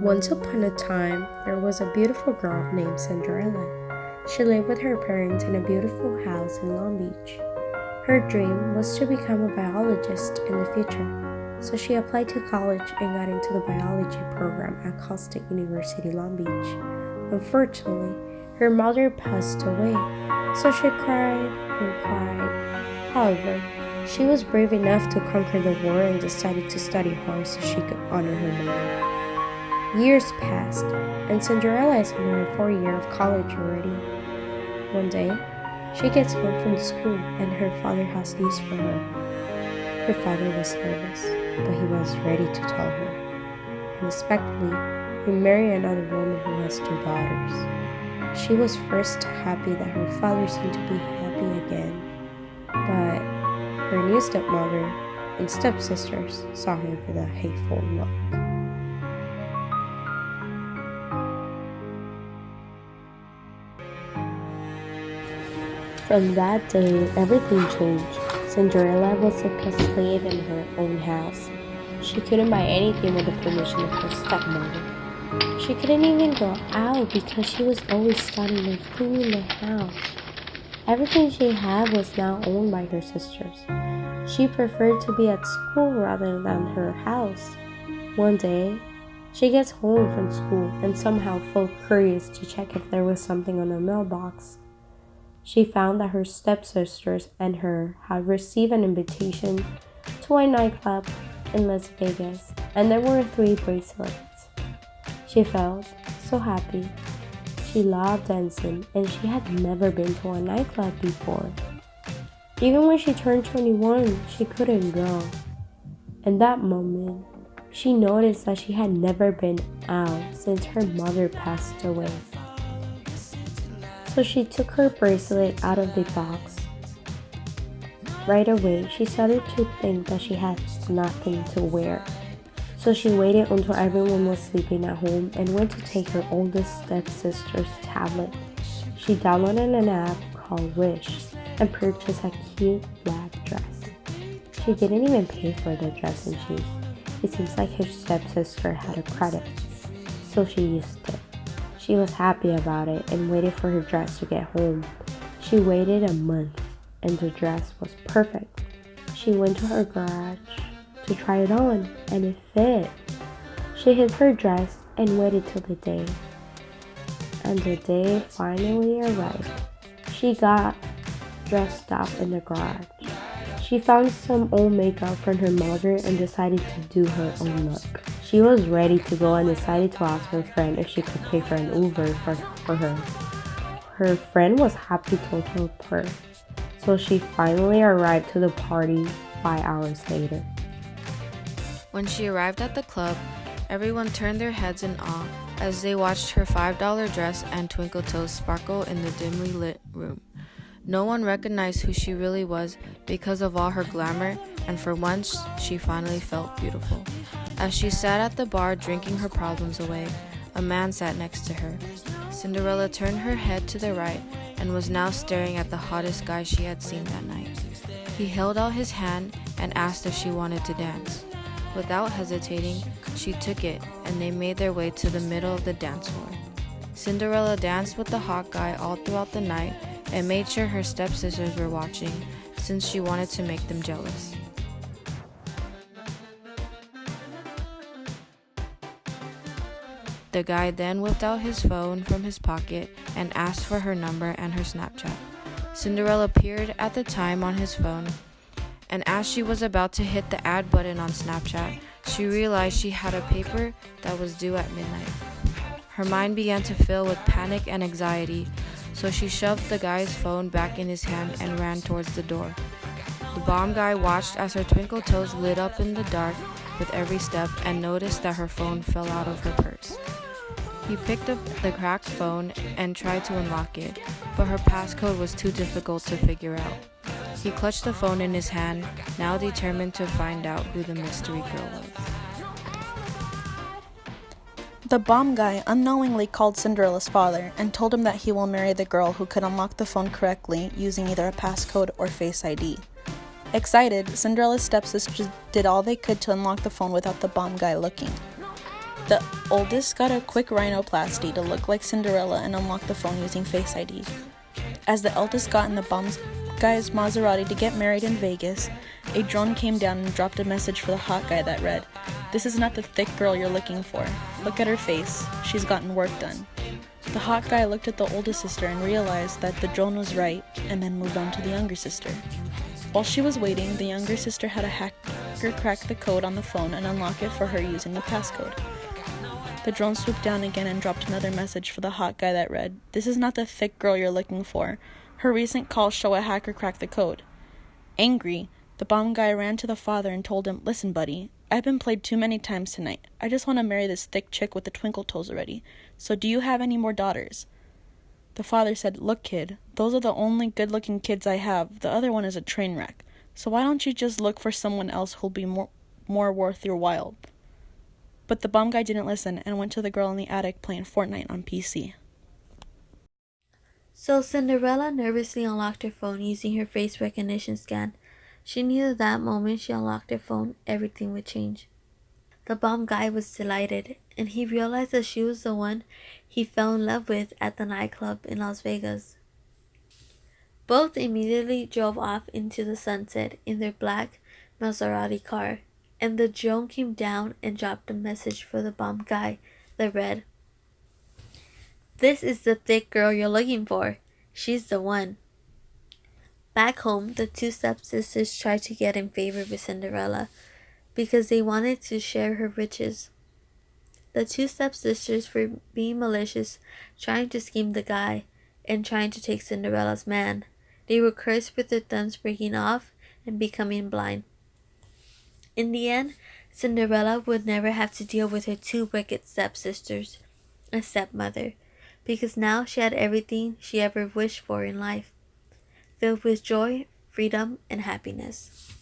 Once upon a time, there was a beautiful girl named Cinderella. She lived with her parents in a beautiful house in Long Beach. Her dream was to become a biologist in the future, so she applied to college and got into the biology program at Cal State University, Long Beach. Unfortunately, her mother passed away, so she cried and cried. However, she was brave enough to conquer the war and decided to study hard so she could honor her mother. Years passed, and Cinderella is in her 4th year of college already. One day, she gets home from school and her father has news for her. Her father was nervous, but he was ready to tell her. Unexpectedly, he married another woman who has 2 daughters. She was first happy that her father seemed to be happy again, but her new stepmother and stepsisters saw her with a hateful look. From that day, everything changed. Cinderella was like a slave in her own house. She couldn't buy anything with the permission of her stepmother. She couldn't even go out because she was always studying and cleaning the house. Everything she had was now owned by her sisters. She preferred to be at school rather than her house. One day, she gets home from school and somehow felt curious to check if there was something on the mailbox. She found that her stepsisters and her had received an invitation to a nightclub in Las Vegas, and there were 3 bracelets. She felt so happy. She loved dancing, and she had never been to a nightclub before. Even when she turned 21, she couldn't go. In that moment, she noticed that she had never been out since her mother passed away. So she took her bracelet out of the box. Right away, she started to think that she had nothing to wear. So she waited until everyone was sleeping at home and went to take her oldest stepsister's tablet. She downloaded an app called Wish and purchased a cute black dress. She didn't even pay for the dress and shoes. It seems like her stepsister had a credit, so she used it. She was happy about it and waited for her dress to get home. She waited a month and the dress was perfect. She went to her garage to try it on and it fit. She hid her dress and waited till the day. And the day finally arrived. She got dressed up in the garage. She found some old makeup from her mother and decided to do her own look. She was ready to go and decided to ask her friend if she could pay for an Uber for her. Her friend was happy to help her, so she finally arrived to the party 5 hours later. When she arrived at the club, everyone turned their heads in awe as they watched her $5 dress and twinkle toes sparkle in the dimly lit room. No one recognized who she really was because of all her glamour, and for once, she finally felt beautiful. As she sat at the bar drinking her problems away, a man sat next to her. Cinderella turned her head to the right and was now staring at the hottest guy she had seen that night. He held out his hand and asked if she wanted to dance. Without hesitating, she took it, and they made their way to the middle of the dance floor. Cinderella danced with the hot guy all throughout the night and made sure her stepsisters were watching, since she wanted to make them jealous. The guy then whipped out his phone from his pocket and asked for her number and her Snapchat. Cinderella peered at the time on his phone, and as she was about to hit the add button on Snapchat, she realized she had a paper that was due at midnight. Her mind began to fill with panic and anxiety, so she shoved the guy's phone back in his hand and ran towards the door. The bomb guy watched as her twinkle toes lit up in the dark with every step and noticed that her phone fell out of her purse. He picked up the cracked phone and tried to unlock it, but her passcode was too difficult to figure out. He clutched the phone in his hand, now determined to find out who the mystery girl was. The bomb guy unknowingly called Cinderella's father and told him that he will marry the girl who could unlock the phone correctly using either a passcode or Face ID. Excited, Cinderella's stepsisters did all they could to unlock the phone without the bomb guy looking. The oldest got a quick rhinoplasty to look like Cinderella and unlocked the phone using Face ID. As the eldest got in the bomb guy's Maserati to get married in Vegas, a drone came down and dropped a message for the hot guy that read, "This is not the thick girl you're looking for. Look at her face. She's gotten work done." The hot guy looked at the oldest sister and realized that the drone was right, and then moved on to the younger sister. While she was waiting, the younger sister had a hacker crack the code on the phone and unlock it for her using the passcode. The drone swooped down again and dropped another message for the hot guy that read, "This is not the thick girl you're looking for. Her recent calls show a hacker cracked the code." Angry, the bomb guy ran to the father and told him, "Listen, buddy, I've been played too many times tonight. I just want to marry this thick chick with the twinkle toes already. So do you have any more daughters?" The father said, "Look, kid, those are the only good-looking kids I have. The other one is a train wreck. So why don't you just look for someone else who'll be more worth your while?" But the bomb guy didn't listen and went to the girl in the attic playing Fortnite on PC. So Cinderella nervously unlocked her phone using her face recognition scan. She knew that that moment she unlocked her phone, everything would change. The bomb guy was delighted, and he realized that she was the one he fell in love with at the nightclub in Las Vegas. Both immediately drove off into the sunset in their black Maserati car, and the drone came down and dropped a message for the bomb guy that read, "This is the thick girl you're looking for. She's the one." Back home, the two stepsisters tried to get in favor with Cinderella because they wanted to share her riches. The two stepsisters were being malicious, trying to scheme the guy, and trying to take Cinderella's man. They were cursed with their thumbs breaking off and becoming blind. In the end, Cinderella would never have to deal with her two wicked stepsisters, a stepmother, because now she had everything she ever wished for in life, filled with joy, freedom, and happiness.